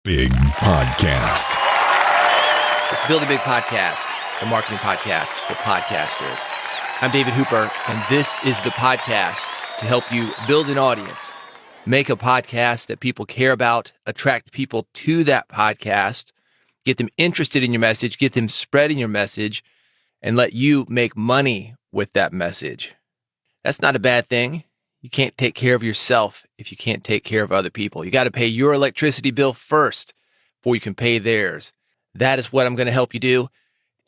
Big Podcast. It's Build a Big Podcast, the marketing podcast for podcasters. I'm David Hooper, and this is the podcast to help you build an audience, make a podcast that people care about, attract people to that podcast, get them interested in your message, get them spreading your message, and let you make money with that message. That's not a bad thing. You can't take care of yourself if you can't take care of other people. You got to pay your electricity bill first before you can pay theirs. That is what I'm going to help you do.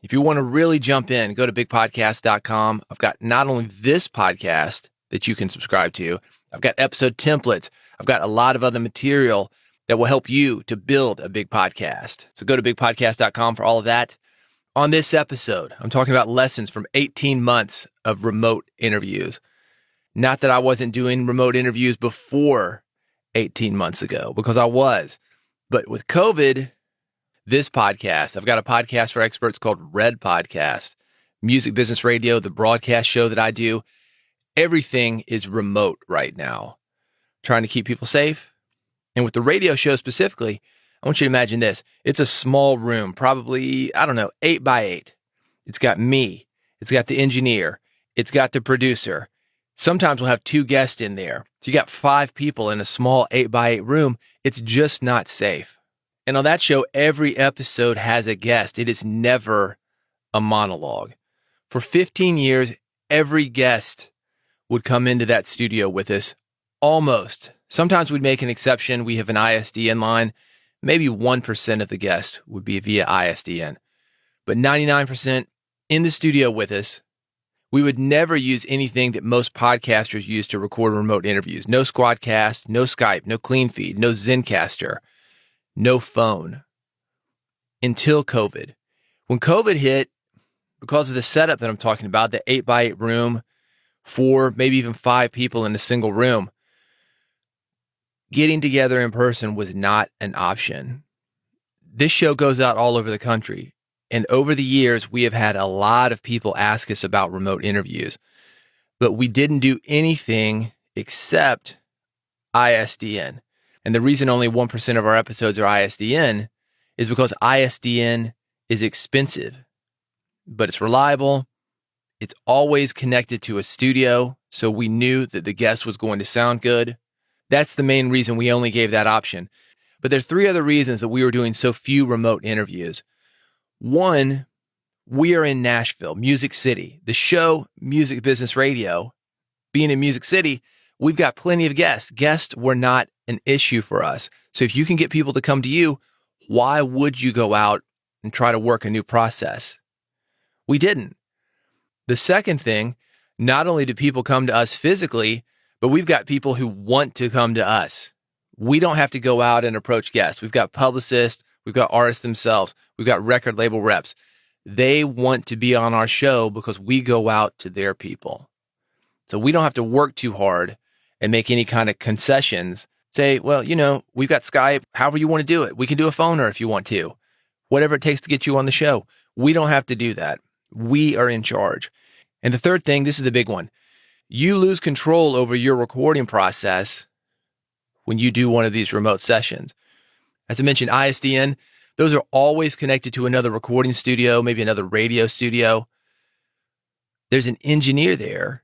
If you want to really jump in, go to bigpodcast.com. I've got not only this podcast that you can subscribe to, I've got episode templates. I've got a lot of other material that will help you to build a big podcast. So go to bigpodcast.com for all of that. On this episode, I'm talking about lessons from 18 months of remote interviews. Not that I wasn't doing remote interviews before 18 months ago, because I was. But with COVID, this podcast, I've got a podcast for experts called Red Podcast, Music Business Radio, the broadcast show that I do. Everything is remote right now, trying to keep people safe. And with the radio show specifically, I want you to imagine this. It's a small room, probably, 8 by 8. It's got me. It's got the engineer. It's got the producer. Sometimes we'll have 2 guests in there. So you got 5 people in a small 8 by 8 room. It's just not safe. And on that show, every episode has a guest. It is never a monologue. For 15 years, every guest would come into that studio with us, almost. Sometimes we'd make an exception. We have an ISDN line. Maybe 1% of the guests would be via ISDN. But 99% in the studio with us. We would never use anything that most podcasters use to record remote interviews. No Squadcast, no Skype, no CleanFeed, no Zencastr, no phone. Until COVID. When COVID hit, because of the setup that I'm talking about, the 8 by 8 room, 4, maybe even 5 people in a single room, getting together in person was not an option. This show goes out all over the country. And over the years, we have had a lot of people ask us about remote interviews, but we didn't do anything except ISDN. And the reason only 1% of our episodes are ISDN is because ISDN is expensive, but it's reliable. It's always connected to a studio, so we knew that the guest was going to sound good. That's the main reason we only gave that option. But there's 3 other reasons that we were doing so few remote interviews. One, we are in Nashville, Music City. The show, Music Business Radio, being in Music City, we've got plenty of guests. Guests were not an issue for us. So if you can get people to come to you, why would you go out and try to work a new process? We didn't. The second thing, not only do people come to us physically, but we've got people who want to come to us. We don't have to go out and approach guests. We've got publicists. We've got artists themselves. We've got record label reps. They want to be on our show because we go out to their people. So we don't have to work too hard and make any kind of concessions. Say, well, we've got Skype. However you want to do it. We can do a phoner if you want to. Whatever it takes to get you on the show. We don't have to do that. We are in charge. And the third thing, this is the big one. You lose control over your recording process when you do one of these remote sessions. As I mentioned, ISDN, those are always connected to another recording studio, maybe another radio studio. There's an engineer there,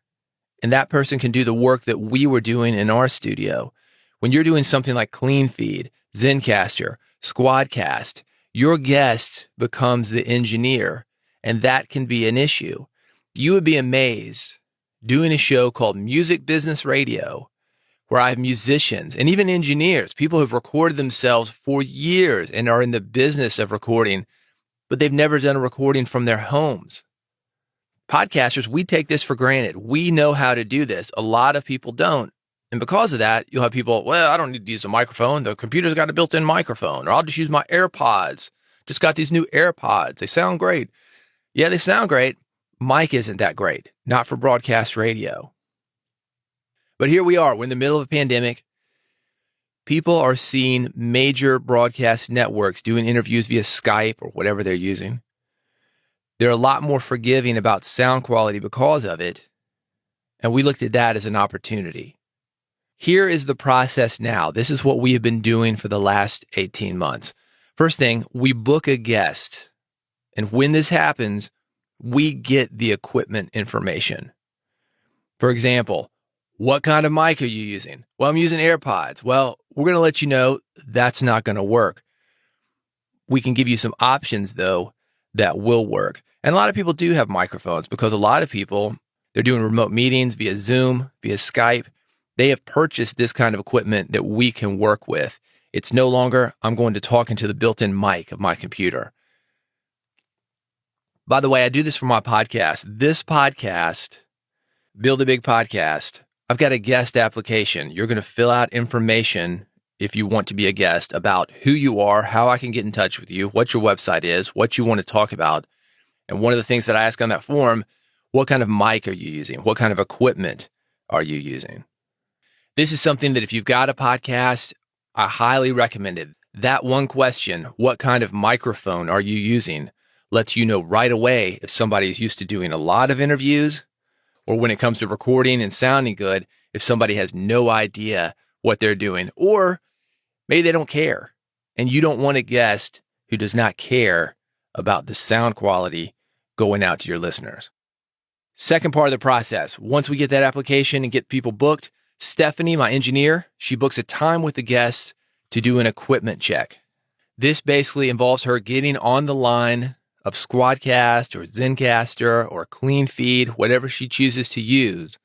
and that person can do the work that we were doing in our studio. When you're doing something like CleanFeed, Zencastr, Squadcast, your guest becomes the engineer, and that can be an issue. You would be amazed doing a show called Music Business Radio, where I have musicians and even engineers, people who've recorded themselves for years and are in the business of recording, but they've never done a recording from their homes. Podcasters, we take this for granted. We know how to do this. A lot of people don't. And because of that, you'll have people, well, I don't need to use a microphone. The computer's got a built-in microphone, or I'll just use my AirPods. Just got these new AirPods. They sound great. Yeah, they sound great. Mic isn't that great. Not for broadcast radio. But here we are. We're in the middle of a pandemic. People are seeing major broadcast networks doing interviews via Skype or whatever they're using. They're a lot more forgiving about sound quality because of it. And we looked at that as an opportunity. Here is the process now. This is what we have been doing for the last 18 months. First thing, we book a guest. And when this happens, we get the equipment information. For example, what kind of mic are you using? Well, I'm using AirPods. Well, we're going to let you know that's not going to work. We can give you some options, though, that will work. And a lot of people do have microphones because a lot of people, they're doing remote meetings via Zoom, via Skype. They have purchased this kind of equipment that we can work with. It's no longer, I'm going to talk into the built-in mic of my computer. By the way, I do this for my podcast. This podcast, Build a Big Podcast, I've got a guest application. You're going to fill out information if you want to be a guest about who you are, how I can get in touch with you, what your website is, what you want to talk about. And one of the things that I ask on that form, what kind of mic are you using? What kind of equipment are you using? This is something that if you've got a podcast, I highly recommend it. That one question, what kind of microphone are you using, lets you know right away if somebody is used to doing a lot of interviews, or when it comes to recording and sounding good, if somebody has no idea what they're doing, or maybe they don't care, and you don't want a guest who does not care about the sound quality going out to your listeners. Second part of the process, once we get that application and get people booked, Stephanie, my engineer, she books a time with the guests to do an equipment check. This basically involves her getting on the line of Squadcast or Zencastr or CleanFeed, whatever she chooses to use,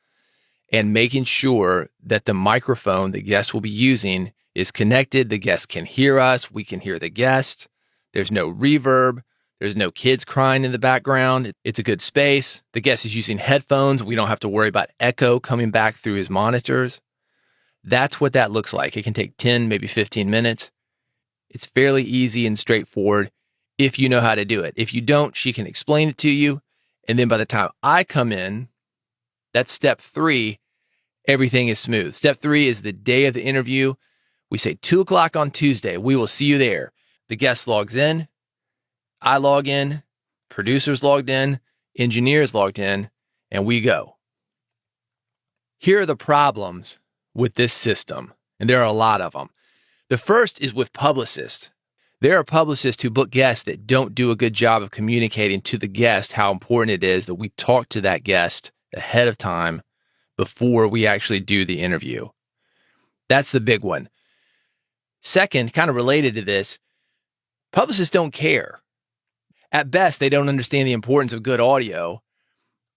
and making sure that the microphone the guest will be using is connected. The guest can hear us. We can hear the guest. There's no reverb. There's no kids crying in the background. It's a good space. The guest is using headphones. We don't have to worry about echo coming back through his monitors. That's what that looks like. It can take 10, maybe 15 minutes. It's fairly easy and straightforward if you know how to do it. If you don't, she can explain it to you. And then by the time I come in, that's step 3, everything is smooth. Step 3 is the day of the interview. We say 2:00 on Tuesday. We will see you there. The guest logs in. I log in, producers logged in, engineers logged in, and we go. Here are the problems with this system, and there are a lot of them. The first is with publicists. There are publicists who book guests that don't do a good job of communicating to the guest how important it is that we talk to that guest ahead of time before we actually do the interview. That's the big one. Second, kind of related to this, publicists don't care. At best, they don't understand the importance of good audio,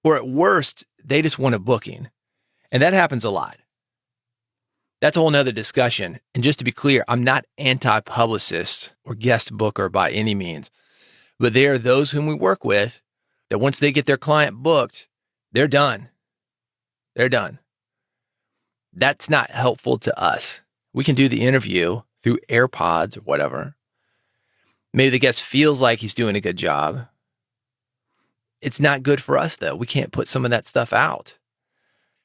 or at worst, they just want a booking. And that happens a lot. That's a whole nother discussion. And just to be clear, I'm not anti-publicist or guest booker by any means, but there are those whom we work with that once they get their client booked, they're done. They're done. That's not helpful to us. We can do the interview through AirPods or whatever. Maybe the guest feels like he's doing a good job. It's not good for us, though. We can't put some of that stuff out.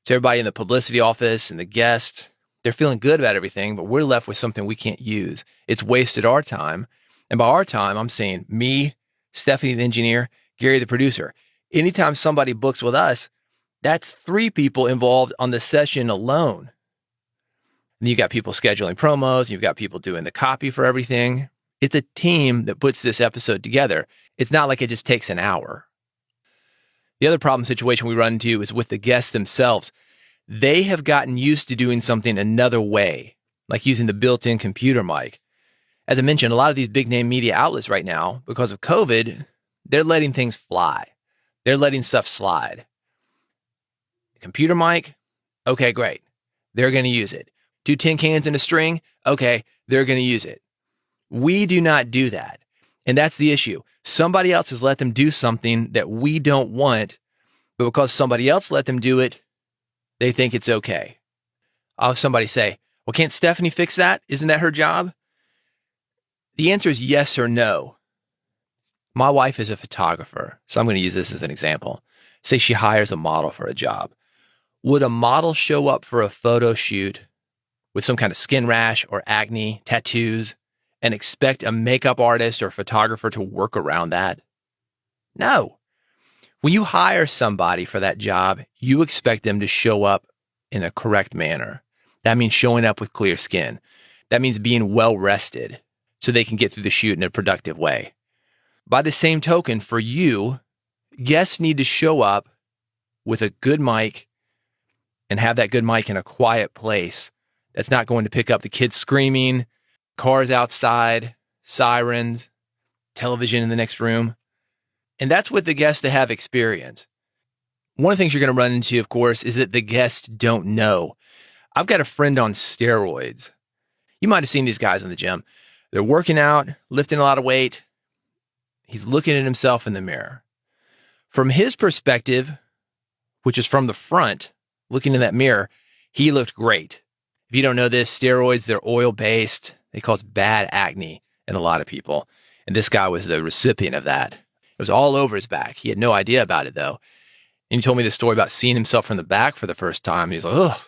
So everybody in the publicity office and the guest, they're feeling good about everything, but we're left with something we can't use. It's wasted our time. And by our time, I'm saying me, Stephanie, the engineer, Gary, the producer. Anytime somebody books with us, that's 3 people involved on the session alone. And you got people scheduling promos. You've got people doing the copy for everything. It's a team that puts this episode together. It's not like it just takes an hour. The other problem situation we run into is with the guests themselves. They have gotten used to doing something another way, like using the built-in computer mic. As I mentioned, a lot of these big name media outlets right now, because of COVID, they're letting things fly. They're letting stuff slide. Computer mic, okay, great. They're going to use it. 2 tin cans and a string, okay, they're going to use it. We do not do that. And that's the issue. Somebody else has let them do something that we don't want, but because somebody else let them do it, they think it's okay. I'll have somebody say, well, can't Stephanie fix that? Isn't that her job? The answer is yes or no. My wife is a photographer, so I'm going to use this as an example. Say she hires a model for a job. Would a model show up for a photo shoot with some kind of skin rash or acne, tattoos, and expect a makeup artist or photographer to work around that? No. When you hire somebody for that job, you expect them to show up in a correct manner. That means showing up with clear skin. That means being well rested so they can get through the shoot in a productive way. By the same token, for you, guests need to show up with a good mic and have that good mic in a quiet place that's not going to pick up the kids screaming, cars outside, sirens, television in the next room. And that's with the guests that have experience. One of the things you're going to run into, of course, is that the guests don't know. I've got a friend on steroids. You might have seen these guys in the gym. They're working out, lifting a lot of weight. He's looking at himself in the mirror. From his perspective, which is from the front, looking in that mirror, he looked great. If you don't know this, steroids, they're oil-based. They cause bad acne in a lot of people. And this guy was the recipient of that. It was all over his back. He had no idea about it, though. And he told me the story about seeing himself from the back for the first time. He's like, oh,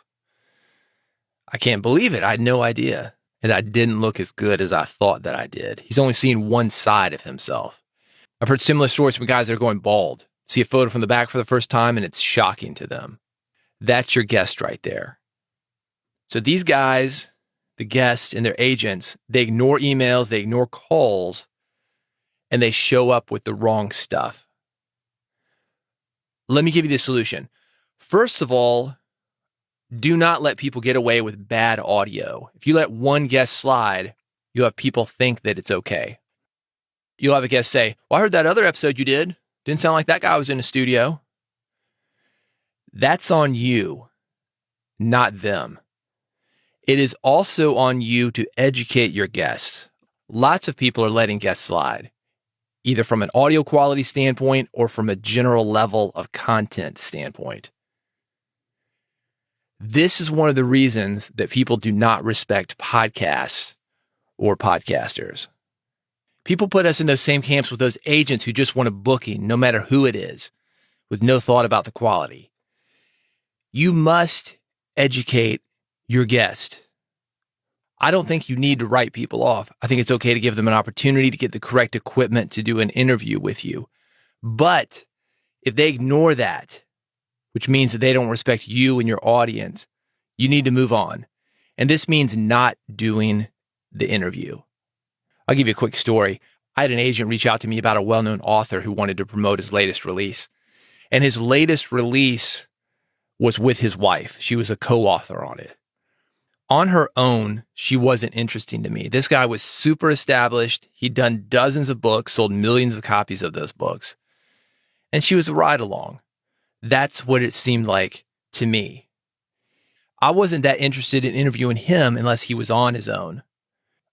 I can't believe it. I had no idea. And I didn't look as good as I thought that I did. He's only seen one side of himself. I've heard similar stories from guys that are going bald. See a photo from the back for the first time and it's shocking to them. That's your guest right there. So these guys, the guests and their agents, they ignore emails, they ignore calls, and they show up with the wrong stuff. Let me give you the solution. First of all, do not let people get away with bad audio. If you let one guest slide, you'll have people think that it's okay. You'll have a guest say, well, I heard that other episode you did. Didn't sound like that guy was in a studio. That's on you, not them. It is also on you to educate your guests. Lots of people are letting guests slide, either from an audio quality standpoint or from a general level of content standpoint. This is one of the reasons that people do not respect podcasts or podcasters. People put us in those same camps with those agents who just want a booking, no matter who it is, with no thought about the quality. You must educate your guest. I don't think you need to write people off. I think it's okay to give them an opportunity to get the correct equipment to do an interview with you. But if they ignore that, which means that they don't respect you and your audience, you need to move on. And this means not doing the interview. I'll give you a quick story. I had an agent reach out to me about a well-known author who wanted to promote his latest release. And his latest release was with his wife. She was a co-author on it. On her own, she wasn't interesting to me. This guy was super established. He'd done dozens of books, sold millions of copies of those books. And she was a ride-along. That's what it seemed like to me. I wasn't that interested in interviewing him unless he was on his own.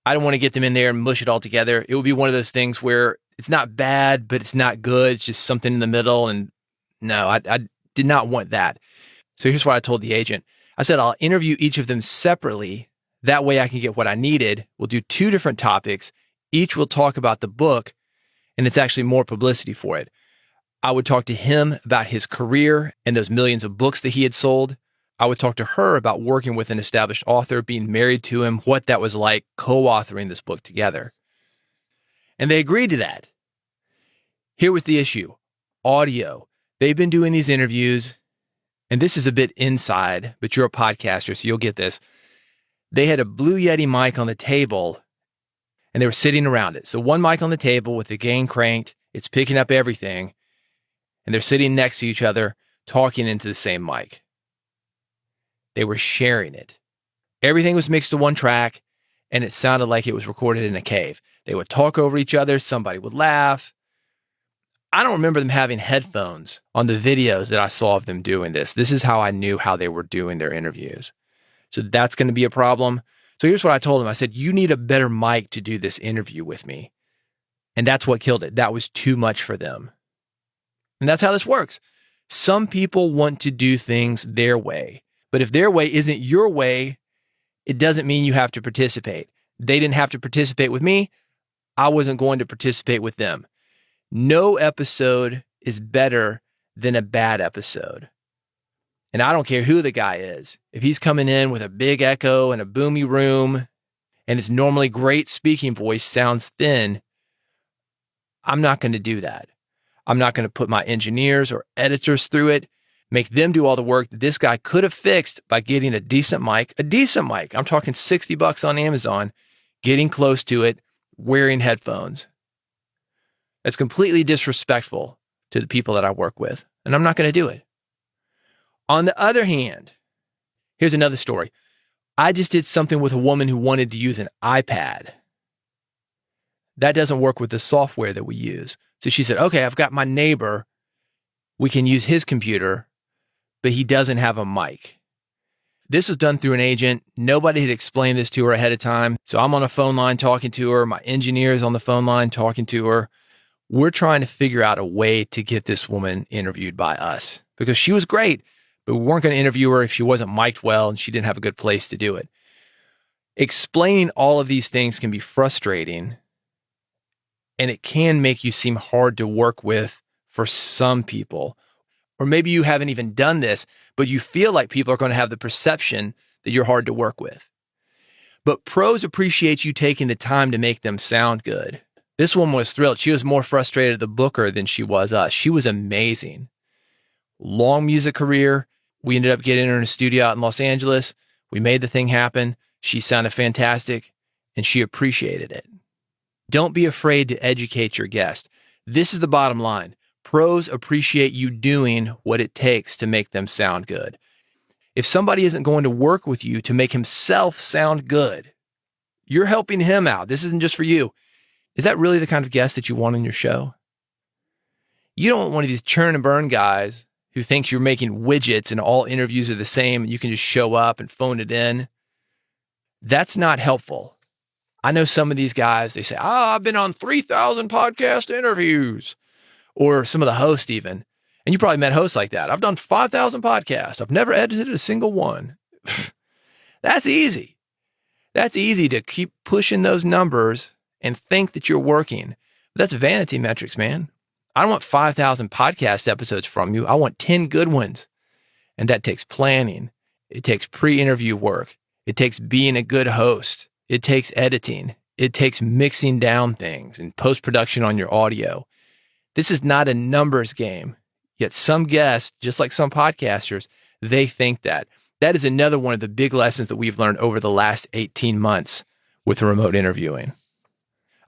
I don't want to get them in there and mush it all together. It would be one of those things where it's not bad, but it's not good. It's just something in the middle. And no, I did not want that. So here's what I told the agent. I said, I'll interview each of them separately. That way I can get what I needed. We'll do 2 different topics. Each will talk about the book, and it's actually more publicity for it. I would talk to him about his career and those millions of books that he had sold. I would talk to her about working with an established author, being married to him, what that was like, co-authoring this book together. And they agreed to that. Here was the issue. Audio. They've been doing these interviews, and this is a bit inside, but you're a podcaster, so you'll get this. They had a Blue Yeti mic on the table, and they were sitting around it. So one mic on the table with the gain cranked. It's picking up everything. And they're sitting next to each other, talking into the same mic. They were sharing it. Everything was mixed to one track, and it sounded like it was recorded in a cave. They would talk over each other. Somebody would laugh. I don't remember them having headphones on the videos that I saw of them doing this. This is how I knew how they were doing their interviews. So that's going to be a problem. So here's what I told them. I said, you need a better mic to do this interview with me. And that's what killed it. That was too much for them. And that's how this works. Some people want to do things their way. But if their way isn't your way, it doesn't mean you have to participate. They didn't have to participate with me. I wasn't going to participate with them. No episode is better than a bad episode. And I don't care who the guy is. If he's coming in with a big echo and a boomy room, and his normally great speaking voice sounds thin, I'm not going to do that. I'm not going to put my engineers or editors through it. make them do all the work that this guy could have fixed by getting a decent mic. I'm talking $60 on Amazon, getting close to it, wearing headphones. That's completely disrespectful to the people that I work with, and I'm not going to do it. On the other hand, here's another story. I just did something with a woman who wanted to use an iPad. That doesn't work with the software that we use. So she said, okay, I've got my neighbor. We can use his computer, but he doesn't have a mic. This was done through an agent. Nobody had explained this to her ahead of time. So I'm on a phone line talking to her. My engineer is on the phone line talking to her. We're trying to figure out a way to get this woman interviewed by us because she was great, but we weren't going to interview her if she wasn't mic'd well and she didn't have a good place to do it. Explaining all of these things can be frustrating, and it can make you seem hard to work with for some people. Or maybe you haven't even done this, but you feel like people are going to have the perception that you're hard to work with. But pros appreciate you taking the time to make them sound good. This woman was thrilled. She was more frustrated at the booker than she was us. She was amazing. Long music career. We ended up getting her in a studio out in Los Angeles. We made the thing happen. She sounded fantastic, and she appreciated it. Don't be afraid to educate your guest. This is the bottom line. Pros appreciate you doing what it takes to make them sound good. If somebody isn't going to work with you to make himself sound good, you're helping him out. This isn't just for you. Is that really the kind of guest that you want on your show? You don't want one of these churn and burn guys who thinks you're making widgets and all interviews are the same and you can just show up and phone it in. That's not helpful. I know some of these guys, they say, I've been on 3,000 podcast interviews. Or some of the hosts even. And you probably met hosts like that. I've done 5,000 podcasts. I've never edited a single one. That's easy. That's easy to keep pushing those numbers and think that you're working. That's vanity metrics, man. I don't want 5,000 podcast episodes from you. I want 10 good ones. And that takes planning. It takes pre-interview work. It takes being a good host. It takes editing. It takes mixing down things and post-production on your audio. This is not a numbers game. Yet some guests, just like some podcasters, they think that. That is another one of the big lessons that we've learned over the last 18 months with remote interviewing.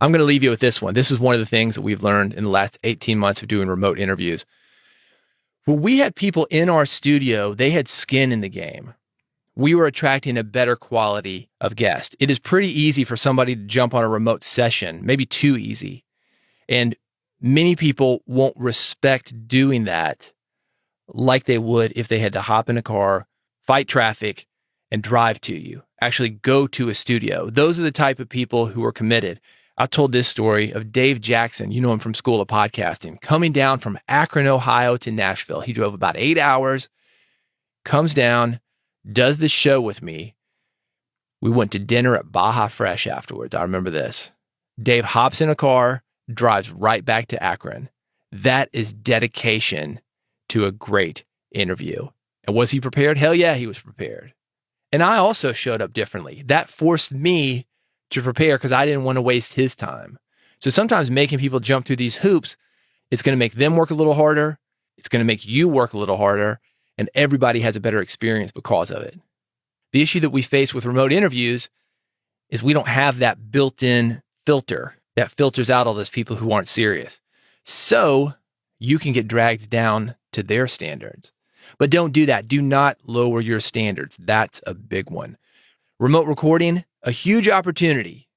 I'm going to leave you with this one. This is one of the things that we've learned in the last 18 months of doing remote interviews. When we had people in our studio, they had skin in the game. We were attracting a better quality of guest. It is pretty easy for somebody to jump on a remote session, maybe too easy. And many people won't respect doing that like they would if they had to hop in a car, fight traffic, and drive to you. Actually go to a studio. Those are the type of people who are committed. I told this story of Dave Jackson. You know him from School of Podcasting. Coming down from Akron, Ohio to Nashville. He drove about 8 hours, comes down, does the show with me. We went to dinner at Baja Fresh afterwards. I remember this. Dave hops in a car, drives right back to Akron. That is dedication to a great interview. And was he prepared? Hell yeah, he was prepared. And I also showed up differently. That forced me to prepare because I didn't want to waste his time. So sometimes making people jump through these hoops, it's going to make them work a little harder. It's going to make you work a little harder. And everybody has a better experience because of it. The issue that we face with remote interviews is we don't have that built-in filter that filters out all those people who aren't serious. So you can get dragged down to their standards. But don't do that. Do not lower your standards. That's a big one. Remote recording, a huge opportunity.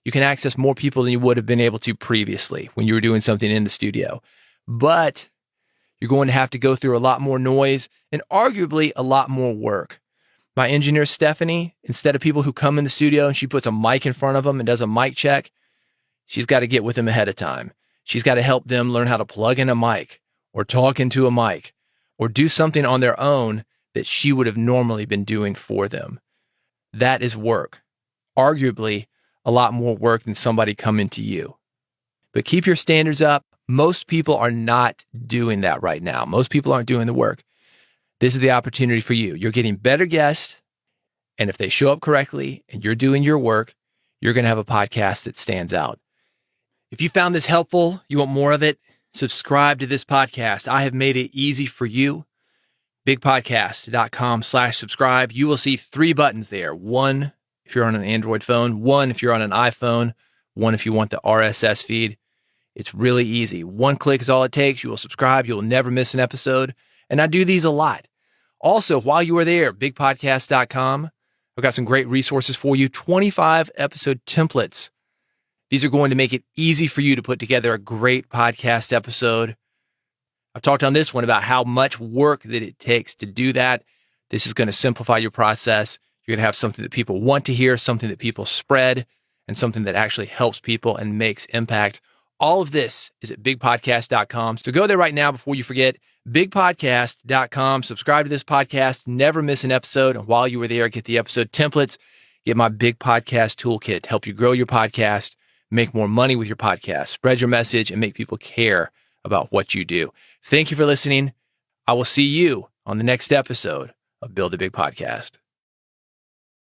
You can access more people than you would have been able to previously when you were doing something in the studio. But you're going to have to go through a lot more noise and arguably a lot more work. My engineer, Stephanie, instead of people who come in the studio and she puts a mic in front of them and does a mic check, she's got to get with them ahead of time. She's got to help them learn how to plug in a mic or talk into a mic or do something on their own that she would have normally been doing for them. That is work. Arguably, a lot more work than somebody coming to you. But keep your standards up. Most people are not doing that right now. Most people aren't doing the work. This is the opportunity for you. You're getting better guests. And if they show up correctly and you're doing your work, you're going to have a podcast that stands out. If you found this helpful, you want more of it, subscribe to this podcast. I have made it easy for you. bigpodcast.com/subscribe. You will see 3 buttons there. 1 if you're on an Android phone, 1 if you're on an iPhone, 1 if you want the RSS feed. It's really easy. 1 click is all it takes. You will subscribe. You will never miss an episode. And I do these a lot. Also, while you are there, bigpodcast.com, I've got some great resources for you. 25 episode templates. These are going to make it easy for you to put together a great podcast episode. I've talked on this one about how much work that it takes to do that. This is going to simplify your process. You're going to have something that people want to hear, something that people spread, and something that actually helps people and makes impact. All of this is at bigpodcast.com. So go there right now before you forget, bigpodcast.com. Subscribe to this podcast. Never miss an episode. And while you are there, get the episode templates. Get my Big Podcast Toolkit to help you grow your podcast, make more money with your podcast, spread your message, and make people care about what you do. Thank you for listening. I will see you on the next episode of Build a Big Podcast.